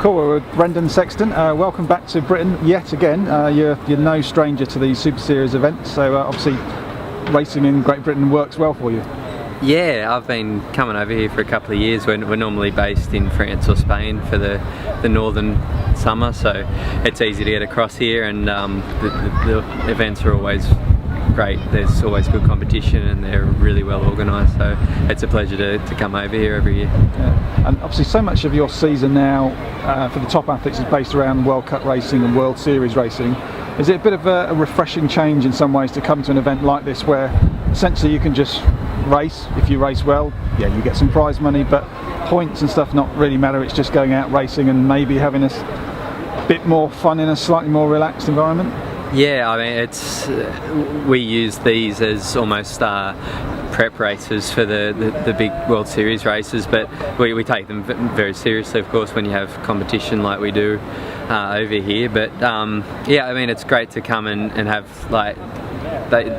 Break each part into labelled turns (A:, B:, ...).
A: Cool, we're with Brendan Sexton. Welcome back to Britain yet again. You're no stranger to these Super Series events, so obviously racing in Great Britain works well for you.
B: Yeah, I've been coming over here for a couple of years. We're normally based in France or Spain for the northern summer, so it's easy to get across here, and the events are always great. There's always good competition and they're really well organised, so it's a pleasure to come over here every year.
A: Yeah. And obviously so much of your season now for the top athletes is based around World Cup racing and World Series racing. Is it a bit of a refreshing change in some ways to come to an event like this where essentially you can just race? If you race well, yeah, you get some prize money, but points and stuff not really matter. It's just going out racing and maybe having a bit more fun in a slightly more relaxed environment?
B: Yeah, I mean, we use these as almost prep races for the big World Series races, but we take them very seriously, of course, when you have competition like we do over here. But yeah, I mean, it's great to come and have, like,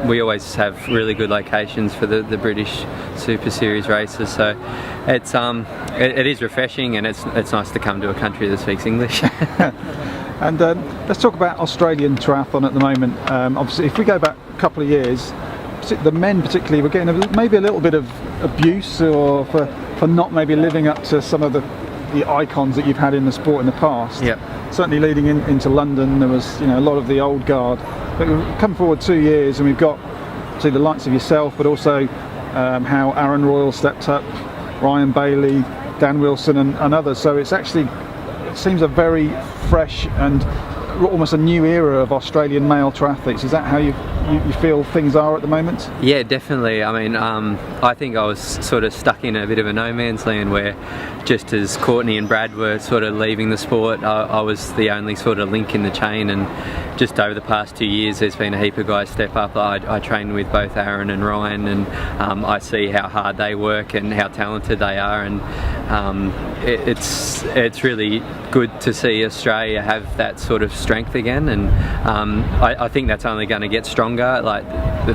B: we always have really good locations for the British Super Series races, so it is refreshing, and it's nice to come to a country that speaks English.
A: And let's talk about Australian triathlon at the moment. Obviously, if we go back a couple of years, the men particularly were getting maybe a little bit of abuse or for not maybe living up to some of the icons that you've had in the sport in the past.
B: Yep.
A: Certainly leading into London, there was a lot of the old guard. But we've come forward 2 years and we've got the likes of yourself, but also how Aaron Royal stepped up, Ryan Bailey, Dan Wilson and others. So it seems a very fresh and almost a new era of Australian male triathletes. Is that how you feel things are at the moment?
B: Yeah, definitely. I mean, I think I was sort of stuck in a bit of a no man's land where just as Courtney and Brad were sort of leaving the sport, I was the only sort of link in the chain, and just over the past 2 years there's been a heap of guys step up. I train with both Aaron and Ryan, and I see how hard they work and how talented they are, and it's really good to see Australia have that sort of strength again, and I think that's only going to get stronger. Like,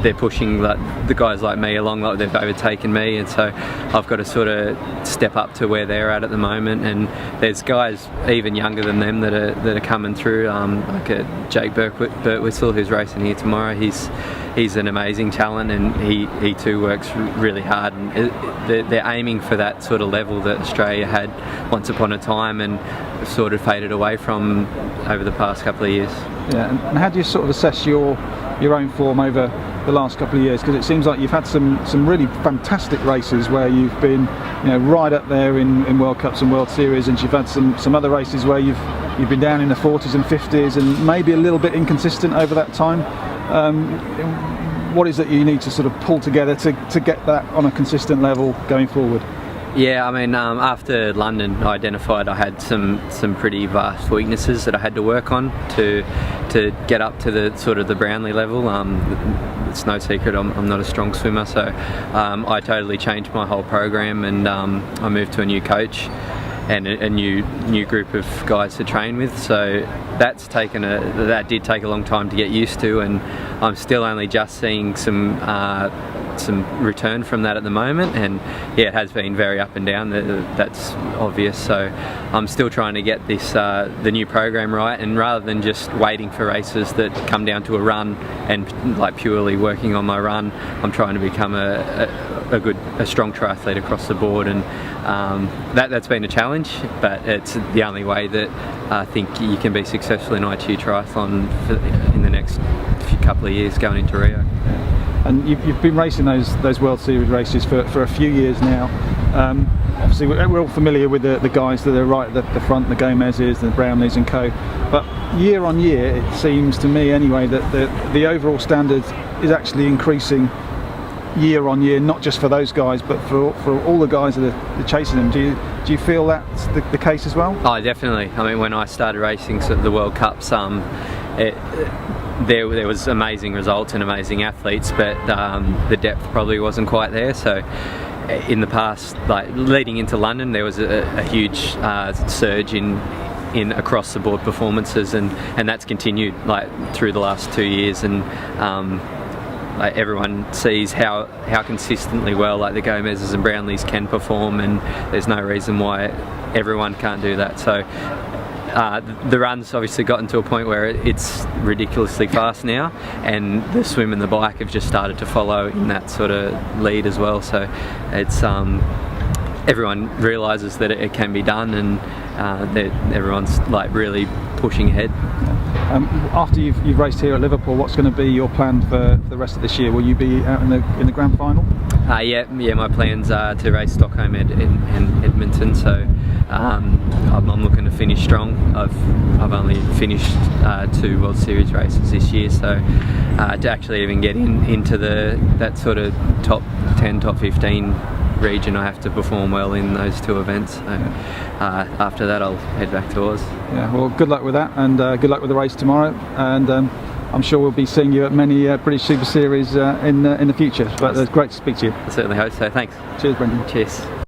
B: they're pushing the guys like me along, like they've overtaken me, and so I've got to sort of step up to where they're at the moment. And there's guys even younger than them that are coming through, like Jake Birtwistle, who's racing here tomorrow. He's an amazing talent, and he too works really hard, and they're aiming for that sort of level that Australia had once upon a time and sort of faded away from over the past couple of years.
A: Yeah, and how do you sort of assess your own form over the last couple of years? Because it seems like you've had some really fantastic races where you've been right up there in World Cups and World Series, and you've had some other races where you've been down in the 40s and 50s and maybe a little bit inconsistent over that time. What is it you need to sort of pull together to get that on a consistent level going forward?
B: Yeah, I mean, after London, I identified I had some pretty vast weaknesses that I had to work on to get up to the sort of the Brownlee level. It's no secret I'm not a strong swimmer, so I totally changed my whole program, and I moved to a new coach and a new group of guys to train with. So that did take a long time to get used to, and I'm still only just seeing some return from that at the moment, and yeah, it has been very up and down, that's obvious. So I'm still trying to get this the new program right, and rather than just waiting for races that come down to a run and like purely working on my run, I'm trying to become a strong triathlete across the board, and that's been a challenge, but it's the only way that I think you can be successful in ITU triathlon in the next couple of years going into Rio.
A: And you've been racing those World Series races for a few years now. Obviously we're all familiar with the guys that are right at the front, the Gomez's, the Brownlees and co. But year on year, it seems to me anyway that the overall standard is actually increasing year on year, not just for those guys but for all the guys that are chasing them. Do you feel that's the case as well?
B: Oh, definitely. I mean, when I started racing sort of the World Cups, there was amazing results and amazing athletes, but the depth probably wasn't quite there. So in the past, like leading into London, there was a huge surge in across the board performances, and that's continued like through the last 2 years, and like everyone sees how consistently well like the Gomez's and Brownlees can perform, and there's no reason why everyone can't do that. So the run's obviously gotten to a point where it's ridiculously fast now, and the swim and the bike have just started to follow in that sort of lead as well. So it's everyone realises that it can be done, and that everyone's like really pushing ahead.
A: After you've raced here at Liverpool, what's going to be your plan for the rest of this year? Will you be out in the grand final?
B: Yeah. My plans are to race Stockholm and Edmonton. So I'm looking to finish strong. I've only finished 2 World Series races this year, so to actually even get into that sort of top 10, top 15 region, I have to perform well in those 2 events. So after that, I'll head back to Oz.
A: Yeah, well, good luck with that, and good luck with the race tomorrow. And I'm sure we'll be seeing you at many British Super Series in the future. But it's great to speak to you.
B: I certainly hope so. Thanks.
A: Cheers, Brendan.
B: Cheers.